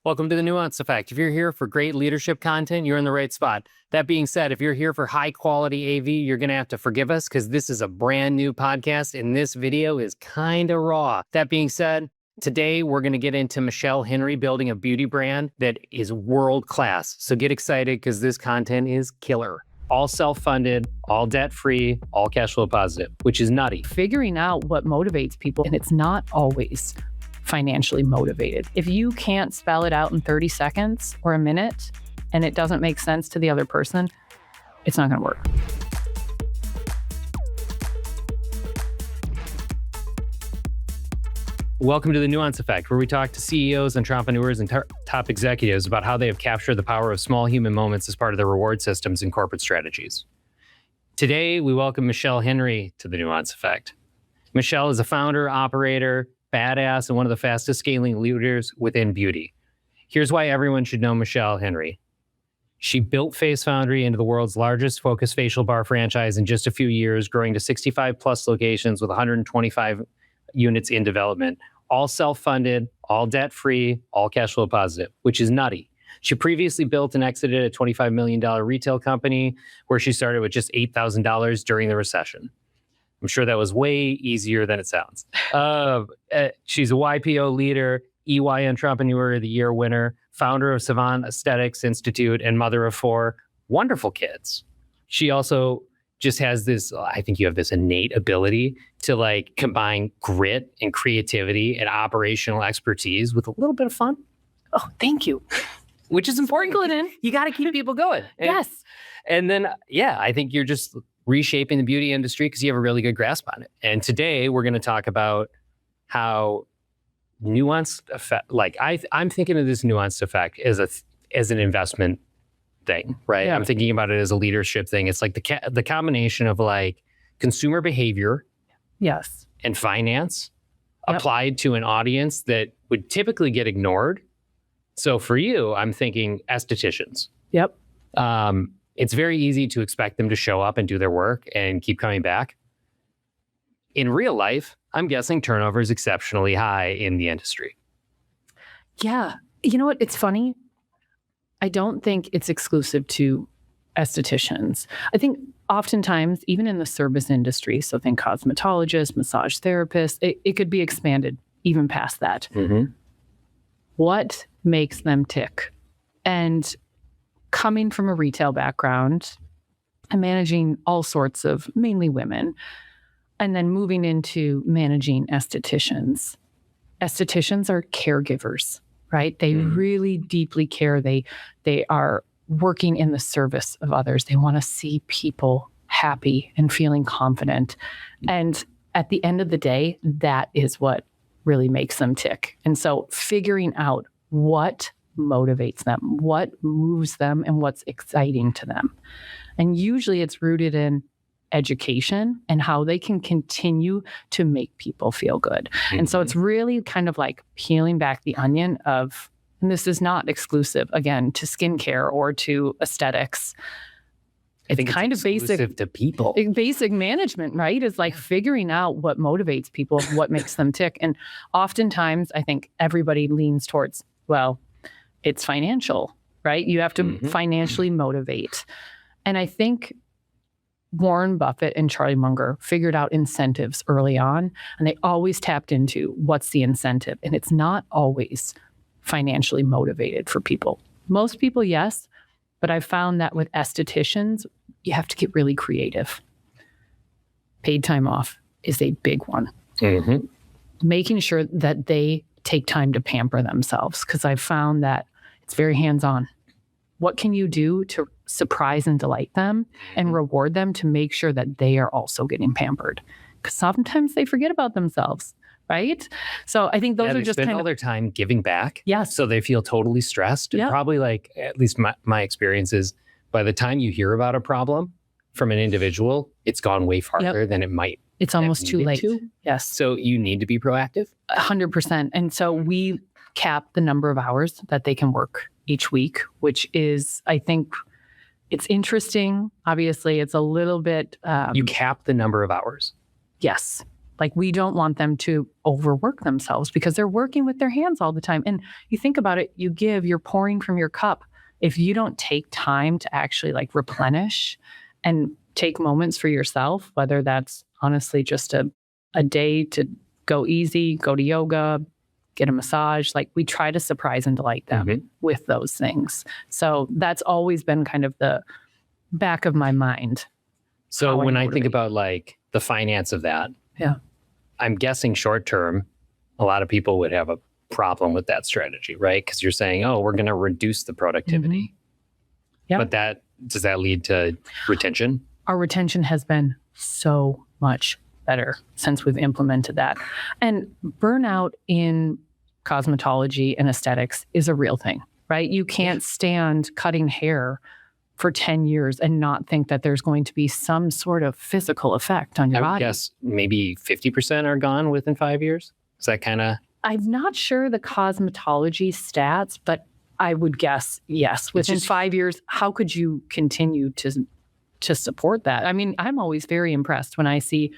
Welcome to the Nuance Effect. If you're here for great leadership content, you're in the right spot. That being said, if you're here for high quality AV, you're going to have to forgive us because this is a brand new podcast and this video is kind of raw. That being said, today we're going to get into Michele Henry building a beauty brand that is world class. So get excited because this content is killer. All self-funded, all debt-free, all cash flow positive, which is nutty. Figuring out what motivates people, and it's not always financially motivated. If you can't spell it out in 30 seconds or a minute and it doesn't make sense to the other person, it's not going to work. Welcome to the Nuance Effect, where we talk to CEOs, entrepreneurs, and top executives about how they have captured the power of small human moments as part of their reward systems and corporate strategies. Today, we welcome Michele Henry to the Nuance Effect. Michele is a founder, operator, badass, and one of the fastest scaling leaders within beauty. Here's why everyone should know Michele Henry. She built Face Foundrie into the world's largest focused facial bar franchise in just a few years, growing to 65 plus locations with 125 units in development, all self-funded, all debt-free, all cash flow positive, which is nutty. She previously built and exited a $25 million retail company where she started with just $8,000 during the recession. I'm sure that was way easier than it sounds. She's a YPO leader, EY Entrepreneur of the Year winner, founder of Savant Aesthetics Institute, and mother of 4 wonderful kids. She also just has this, I think you have this innate ability to like combine grit and creativity and operational expertise with a little bit of fun. Oh, thank you. Which is important. Sprinkle it in. You got to keep people going. Yes. And then, yeah, I think you're just reshaping the beauty industry because you have a really good grasp on it. And today we're going to talk about how nuanced effect, like I'm thinking of this nuanced effect as an investment thing, right? Yeah. I'm thinking about it as a leadership thing. It's like the combination of like consumer behavior, yes, and finance applied to an audience that would typically get ignored. So for you, I'm thinking estheticians. Yep. It's very easy to expect them to show up and do their work and keep coming back. In real life, I'm guessing turnover is exceptionally high in the industry. Yeah. You know what? It's funny. I don't think it's exclusive to estheticians. I think oftentimes, even in the service industry, so think cosmetologists, massage therapists, it could be expanded even past that. Mm-hmm. What makes them tick? And coming from a retail background and managing all sorts of mainly women, and then moving into managing estheticians. Estheticians are caregivers, right? They really deeply care. They are working in the service of others. They want to see people happy and feeling confident. And at the end of the day, that is what really makes them tick. And so figuring out what motivates them, what moves them, and what's exciting to them. And usually it's rooted in education and how they can continue to make people feel good. Mm-hmm. And so it's really kind of like peeling back the onion of, and this is not exclusive, again, to skincare or to aesthetics. I think kind it's of basic to people. Basic management, right? Is like figuring out what motivates people, what makes them tick. And oftentimes I think everybody leans towards, well, it's financial, right? You have to financially motivate. And I think Warren Buffett and Charlie Munger figured out incentives early on, and they always tapped into what's the incentive. And it's not always financially motivated for people. Most people, yes, but I've found that with estheticians, you have to get really creative. Paid time off is a big one. Mm-hmm. Making sure that they take time to pamper themselves, because I've found that it's very hands-on. What can you do to surprise and delight them and reward them to make sure that they are also getting pampered? Because sometimes they forget about themselves, right? So I think those are just spend kind all of their time giving back. Yes. So they feel totally stressed. Yep. Probably like, at least my experience is, by the time you hear about a problem from an individual, it's gone way farther than it might. It's almost too late. Yes. So you need to be proactive. 100%. And so we cap the number of hours that they can work each week, which is, I think, it's interesting. Obviously, it's a little bit... you cap the number of hours. Yes. Like, we don't want them to overwork themselves because they're working with their hands all the time. And you think about it, you're pouring from your cup. If you don't take time to actually like replenish and take moments for yourself, whether that's honestly just a day to go easy, go to yoga, get a massage, like we try to surprise and delight them with those things. So that's always been kind of the back of my mind. So when I think about like the finance of that, I'm guessing short term, a lot of people would have a problem with that strategy, right? Because you're saying, oh, we're going to reduce the productivity. But does that lead to retention? Our retention has been so much better since we've implemented that. And burnout in cosmetology and aesthetics is a real thing, right? You can't stand cutting hair for 10 years and not think that there's going to be some sort of physical effect on your body. I guess maybe 50% are gone within 5 years. Is that kind of... I'm not sure the cosmetology stats, but I would guess yes. Within 5 years, how could you continue to support that? I mean, I'm always very impressed when I see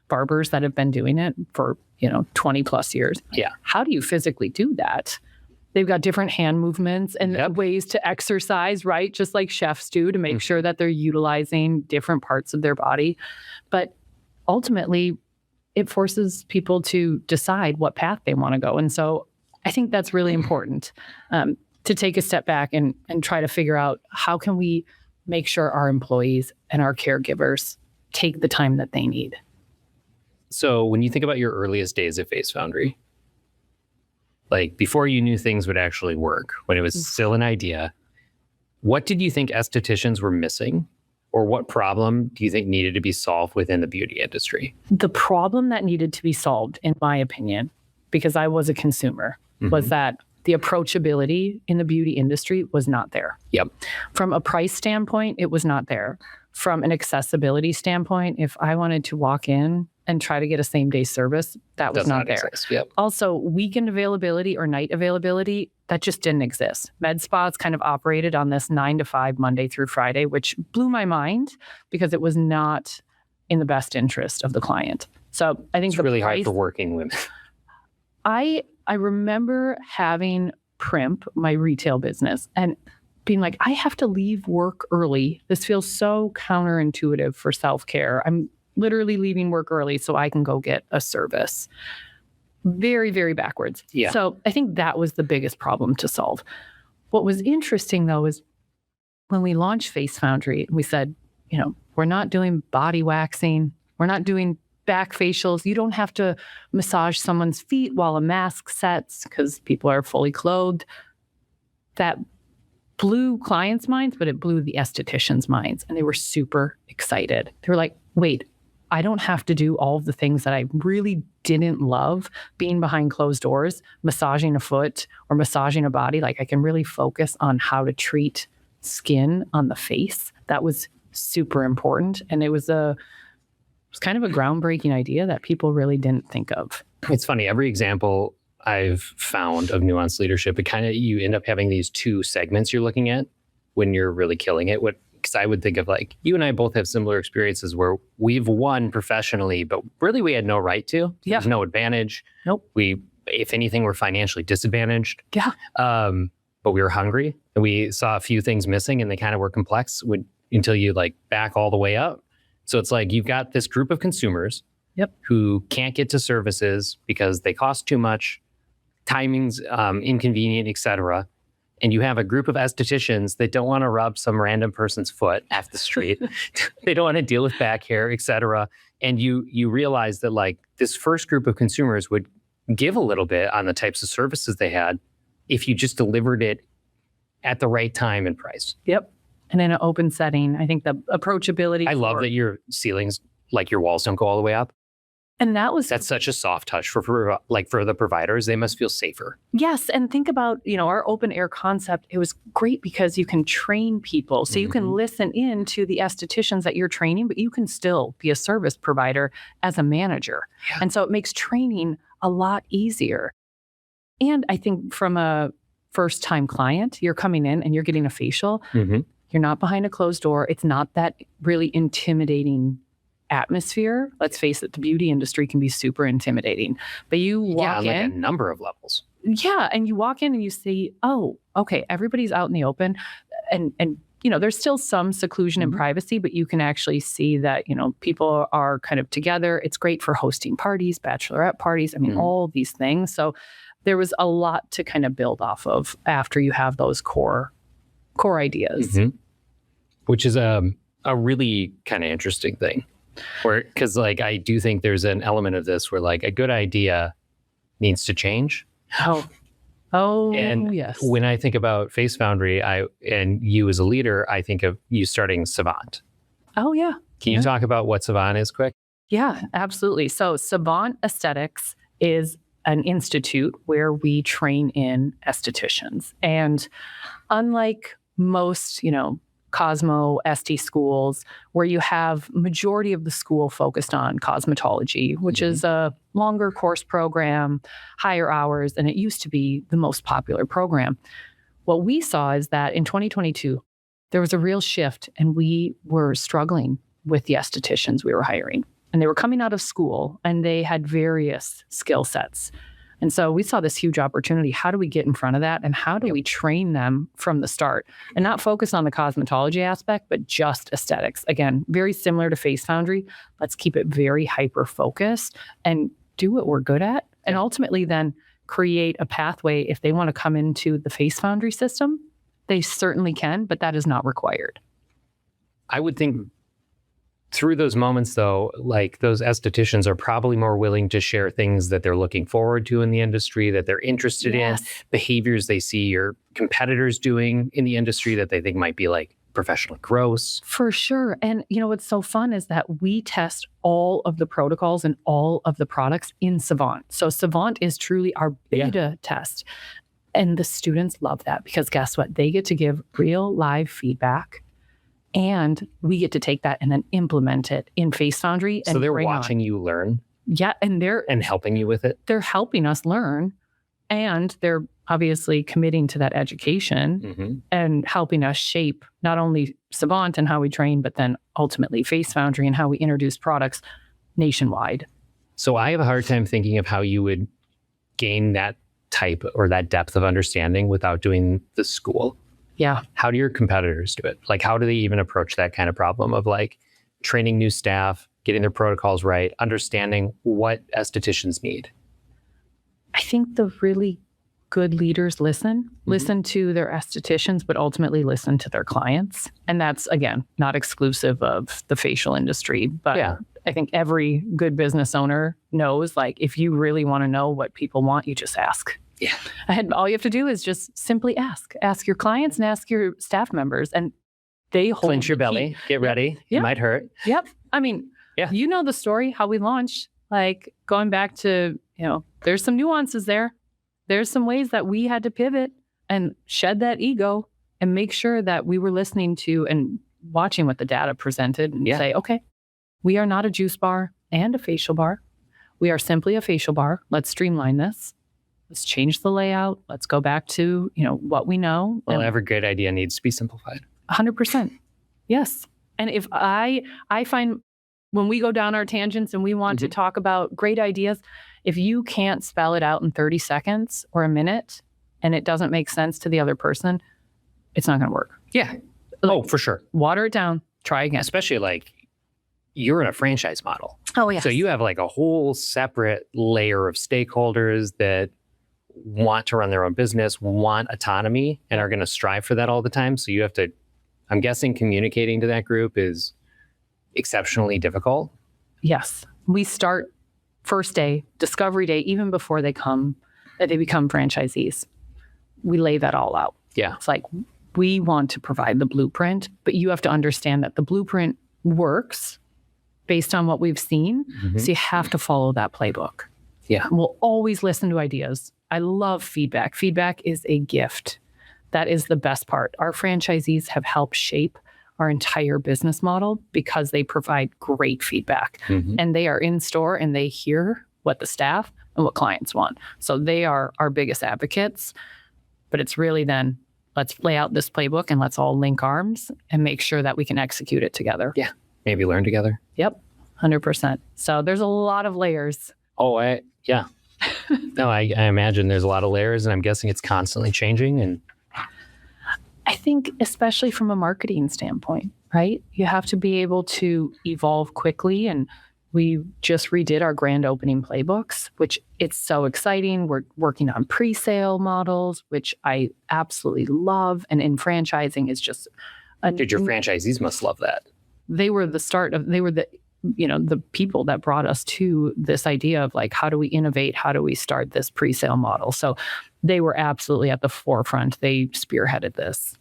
barbers that have been doing it for, 20 plus years. Yeah. How do you physically do that? They've got different hand movements and ways to exercise, right? Just like chefs do to make sure that they're utilizing different parts of their body. But ultimately, it forces people to decide what path they want to go. And so I think that's really important to take a step back and try to figure out how can we make sure our employees and our caregivers take the time that they need. So when you think about your earliest days at Face Foundrie, like before you knew things would actually work, when it was still an idea, what did you think estheticians were missing? Or what problem do you think needed to be solved within the beauty industry? The problem that needed to be solved, in my opinion, because I was a consumer, was that the approachability in the beauty industry was not there. Yep. From a price standpoint, it was not there. From an accessibility standpoint, if I wanted to walk in and try to get a same-day service, that was not there. Yep. Also, weekend availability or night availability, that just didn't exist. Med spas kind of operated on this 9 to 5 Monday through Friday, which blew my mind because it was not in the best interest of the client. So I think it's really hard for working women. I remember having Primp, my retail business, and being like, I have to leave work early. This feels so counterintuitive for self-care. I'm literally leaving work early so I can go get a service. Very, very backwards. Yeah. So I think that was the biggest problem to solve. What was interesting, though, is when we launched Face Foundrie, we said, we're not doing body waxing. We're not doing back facials. You don't have to massage someone's feet while a mask sets because people are fully clothed. That blew clients' minds, but it blew the estheticians' minds. And they were super excited. They were like, wait, I don't have to do all of the things that I really didn't love being behind closed doors, massaging a foot or massaging a body. Like, I can really focus on how to treat skin on the face. That was super important. And it was kind of a groundbreaking idea that people really didn't think of. It's funny. Every example I've found of nuanced leadership, you end up having these two segments you're looking at when you're really killing it. Because I would think of like, you and I both have similar experiences where we've won professionally, but really we had no right to. Yeah. There's no advantage. Nope. If anything, we're financially disadvantaged. Yeah. But we were hungry and we saw a few things missing and they kind of were complex until you like back all the way up. So it's like you've got this group of consumers who can't get to services because they cost too much, timing's inconvenient, et cetera. And you have a group of estheticians that don't want to rub some random person's foot off the street. They don't want to deal with back hair, et cetera. And you realize that like this first group of consumers would give a little bit on the types of services they had if you just delivered it at the right time and price. Yep. And in an open setting, I think the approachability. I love that your ceilings, like your walls don't go all the way up. And that's such a soft touch for the providers. They must feel safer. Yes. And think about, our open air concept. It was great because you can train people. So you can listen in to the estheticians that you're training, but you can still be a service provider as a manager. Yeah. And so it makes training a lot easier. And I think from a first-time client, you're coming in and you're getting a facial. You're not behind a closed door. It's not that really intimidating atmosphere. Let's face it, the beauty industry can be super intimidating. But you walk on in. like a number of levels. Yeah. And you walk in and you see, oh, okay, everybody's out in the open. And there's still some seclusion and privacy, but you can actually see that, people are kind of together. It's great for hosting parties, bachelorette parties. I mean, all these things. So there was a lot to kind of build off of after you have those core ideas. Which is a really kind of interesting thing. Because like, I do think there's an element of this where like a good idea needs to change. And yes. when I think about Face Foundrie, and you as a leader, I think of you starting Savant. Oh, yeah. Can you talk about what Savant is quick? Yeah, absolutely. So Savant Aesthetics is an institute where we train in estheticians. And unlike most, Cosmo ST schools, where you have majority of the school focused on cosmetology, which is a longer course program, higher hours, and it used to be the most popular program. What we saw is that in 2022, there was a real shift, and we were struggling with the estheticians we were hiring. And they were coming out of school, and they had various skill sets. And so we saw this huge opportunity. How do we get in front of that? And how do we train them from the start and not focus on the cosmetology aspect, but just aesthetics? Again, very similar to Face Foundrie. Let's keep it very hyper-focused and do what we're good at. And ultimately then create a pathway. If they want to come into the Face Foundrie system, they certainly can, but that is not required. I would think through those moments, though, like those estheticians are probably more willing to share things that they're looking forward to in the industry, that they're interested in, behaviors they see your competitors doing in the industry that they think might be like professionally gross. For sure. And what's so fun is that we test all of the protocols and all of the products in Savant. So Savant is truly our beta test. And the students love that because guess what? They get to give real live feedback. And we get to take that and then implement it in Face Foundrie. So they're watching you learn? Yeah. And helping you with it? They're helping us learn. And they're obviously committing to that education and helping us shape not only Savant and how we train, but then ultimately Face Foundrie and how we introduce products nationwide. So I have a hard time thinking of how you would gain that type or that depth of understanding without doing the school. Yeah. How do your competitors do it? Like, how do they even approach that kind of problem of like training new staff, getting their protocols right, understanding what estheticians need? I think the really good leaders listen to their estheticians, but ultimately listen to their clients. And that's, again, not exclusive of the facial industry. But I think every good business owner knows, like, if you really want to know what people want, you just ask. Yeah. And all you have to do is just simply ask. Ask your clients and ask your staff members. And they hold clench your belly. Get ready. It might hurt. Yep. I mean, you know the story, how we launched, like going back to, there's some nuances there. There's some ways that we had to pivot and shed that ego and make sure that we were listening to and watching what the data presented and say, okay, we are not a juice bar and a facial bar. We are simply a facial bar. Let's streamline this. Let's change the layout. Let's go back to, what we know. Well, every great idea needs to be simplified. 100%. Yes. And if I find when we go down our tangents and we want to talk about great ideas, if you can't spell it out in 30 seconds or a minute and it doesn't make sense to the other person, it's not going to work. Yeah. For sure. Water it down. Try again. Especially like you're in a franchise model. Oh, yeah. So you have like a whole separate layer of stakeholders that want to run their own business, want autonomy, and are going to strive for that all the time. So you have to, I'm guessing communicating to that group is exceptionally difficult. Yes. We start first day, discovery day, even before they become franchisees. We lay that all out. Yeah. It's like, we want to provide the blueprint, but you have to understand that the blueprint works based on what we've seen. So you have to follow that playbook. Yeah. We'll always listen to ideas. I love feedback. Feedback is a gift. That is the best part. Our franchisees have helped shape our entire business model because they provide great feedback. And they are in store and they hear what the staff and what clients want. So they are our biggest advocates. But it's really then, let's lay out this playbook and let's all link arms and make sure that we can execute it together. Yeah. Maybe learn together. Yep. 100%. So there's a lot of layers. Yeah. No, I imagine there's a lot of layers, and I'm guessing it's constantly changing. And I think especially from a marketing standpoint, right? You have to be able to evolve quickly. And we just redid our grand opening playbooks, which it's so exciting. We're working on pre-sale models, which I absolutely love. And in franchising is just... Dude, your franchisees must love that. They were the people that brought us to this idea of like, how do we innovate? How do we start this pre-sale model? So they were absolutely at the forefront. They spearheaded this.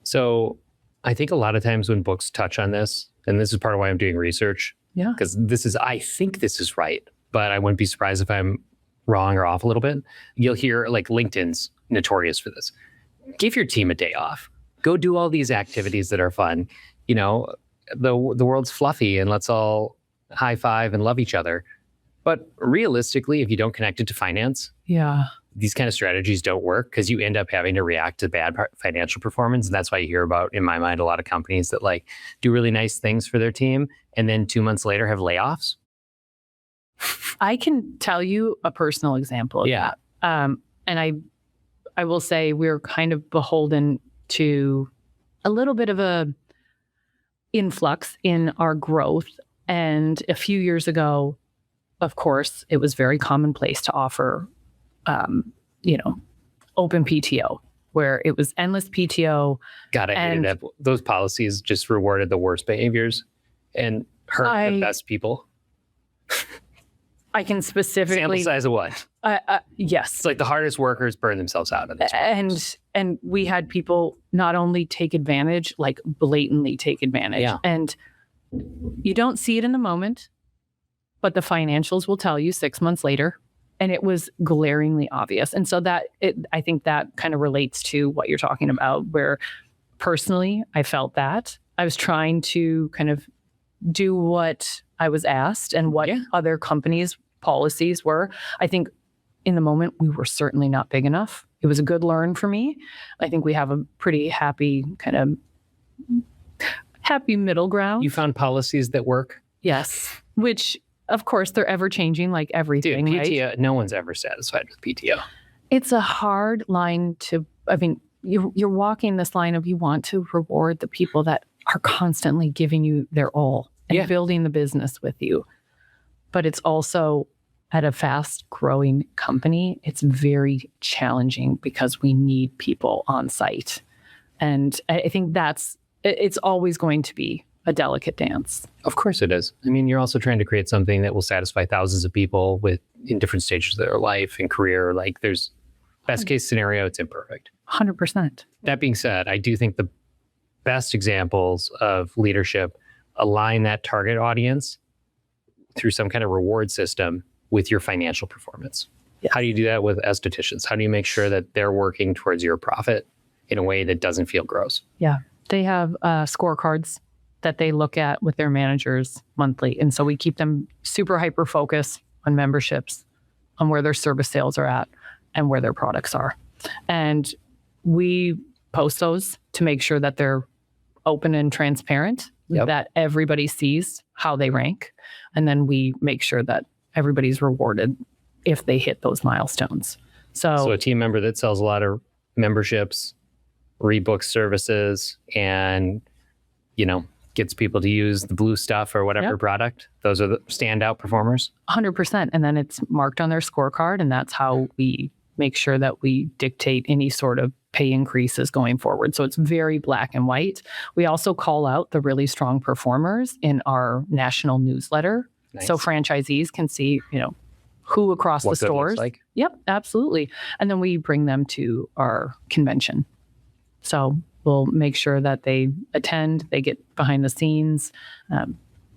So I think a lot of times when books touch on this, and this is part of why I'm doing research, because I think this is right, but I wouldn't be surprised if I'm wrong or off a little bit. You'll hear like LinkedIn's notorious for this. Give your team a day off. Go do all these activities that are fun. The world's fluffy and let's all high five and love each other. But realistically, if you don't connect it to finance, these kind of strategies don't work because you end up having to react to bad financial performance. And that's why you hear about, in my mind, a lot of companies that like do really nice things for their team and then 2 months later have layoffs. I can tell you a personal example of that. And I will say we're kind of beholden to a little bit of a influx in our growth. And a few years ago, of course, it was very commonplace to offer, open PTO, where it was endless PTO. God, I hated that. Those policies just rewarded the worst behaviors and hurt the best people. I can specifically... Sample size of what? Yes. It's like the hardest workers burn themselves out of this. And we had people not only take advantage, like blatantly take advantage. Yeah. And you don't see it in the moment, but the financials will tell you 6 months later. And it was glaringly obvious. And so I think that kind of relates to what you're talking about, where personally, I felt that. I was trying to kind of do what I was asked and what other companies' policies were. I think in the moment, we were certainly not big enough. It was a good learn for me. I think we have a pretty happy middle ground. You found policies that work? Yes. Which, of course, they're ever changing like everything. Dude, PTO, right? No one's ever satisfied with PTO. It's a hard line to, you're walking this line of you want to reward the people that are constantly giving you their all and building the business with you. But it's also at a fast growing company, it's very challenging because we need people on site. And I think it's always going to be a delicate dance. Of course it is. I mean, you're also trying to create something that will satisfy thousands of people in different stages of their life and career. Like there's best case scenario, it's imperfect. 100%. That being said, I do think the best examples of leadership align that target audience through some kind of reward system with your financial performance. Yes. How do you do that with estheticians? How do you make sure that they're working towards your profit in a way that doesn't feel gross? Yeah. They have scorecards that they look at with their managers monthly. And so we keep them super hyper focused on memberships, on where their service sales are at and where their products are. And we post those to make sure that they're open and transparent, that everybody sees how they rank. And then we make sure that everybody's rewarded if they hit those milestones. So a team member that sells a lot of memberships, rebooks services, and, gets people to use the blue stuff or whatever product, those are the standout performers? 100%. And then it's marked on their scorecard. And that's how we make sure that we dictate any sort of pay increases going forward. So it's very black and white. We also call out the really strong performers in our national newsletter. Nice. So franchisees can see, who across the stores. Looks like. Yep, absolutely. And then we bring them to our convention. So we'll make sure that they attend, they get behind the scenes.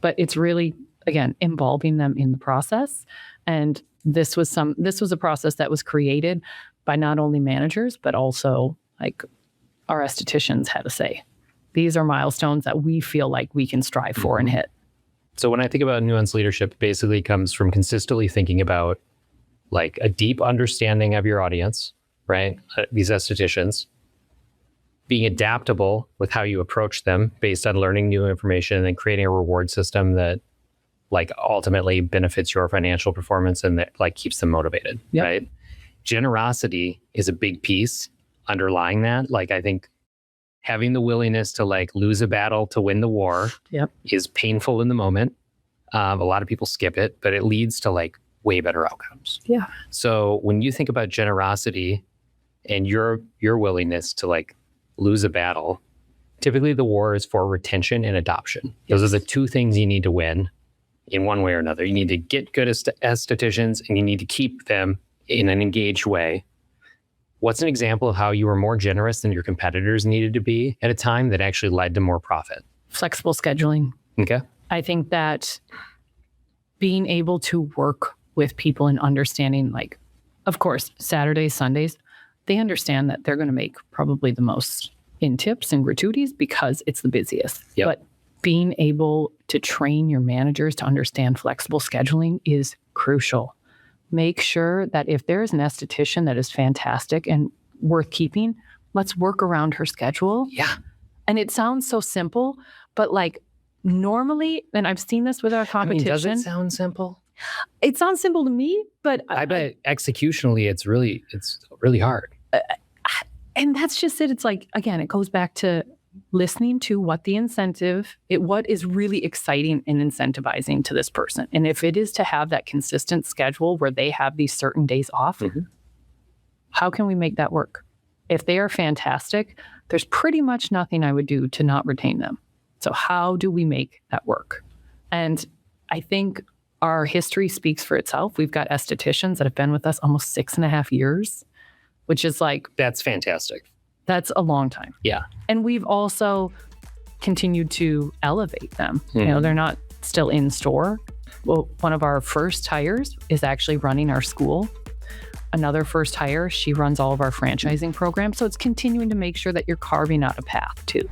But it's really, again, involving them in the process. And this was a process that was created by not only managers, but also like our estheticians had to say, these are milestones that we feel like we can strive for and hit. So when I think about nuance leadership, it basically comes from consistently thinking about like a deep understanding of your audience, right? These estheticians, being adaptable with how you approach them based on learning new information and creating a reward system that like ultimately benefits your financial performance and that like keeps them motivated, Yep. right? Generosity is a big piece underlying that. Like I think having the willingness to like lose a battle to win the war Yep. is painful in the moment. A lot of people skip it, but it leads to like way better outcomes. Yeah. So when you think about generosity and your willingness to like lose a battle, typically the war is for retention and adoption. Those are the two things you need to win in one way or another. You need to get good estheticians and you need to keep them in an engaged way. What's an example of how you were more generous than your competitors needed to be at a time that actually led to more profit? Flexible scheduling. Okay. I think that being able to work with people and understanding, like, of course, Saturdays, Sundays, they understand that they're going to make probably the most in tips and gratuities because it's the busiest. Yep. But being able to train your managers to understand flexible scheduling is crucial. Make sure that if there is an esthetician that is fantastic and worth keeping, let's work around her schedule. Yeah. And it sounds so simple, but like normally, and I've seen this with our competition. Does it sound simple? It sounds simple to me, but I bet executionally it's really hard. and that's just it. It's like, again, it goes back to listening to what is really exciting and incentivizing to this person. And if it is to have that consistent schedule where they have these certain days off, how can we make that work? If they are fantastic, there's pretty much nothing I would do to not retain them. So how do we make that work? And I think our history speaks for itself. We've got estheticians that have been with us almost 6.5 years, which is like... That's fantastic. That's a long time. Yeah. And we've also continued to elevate them. You know, they're not still in store. Well, one of our first hires is actually running our school. Another first hire, she runs all of our franchising programs. So it's continuing to make sure that you're carving out a path too.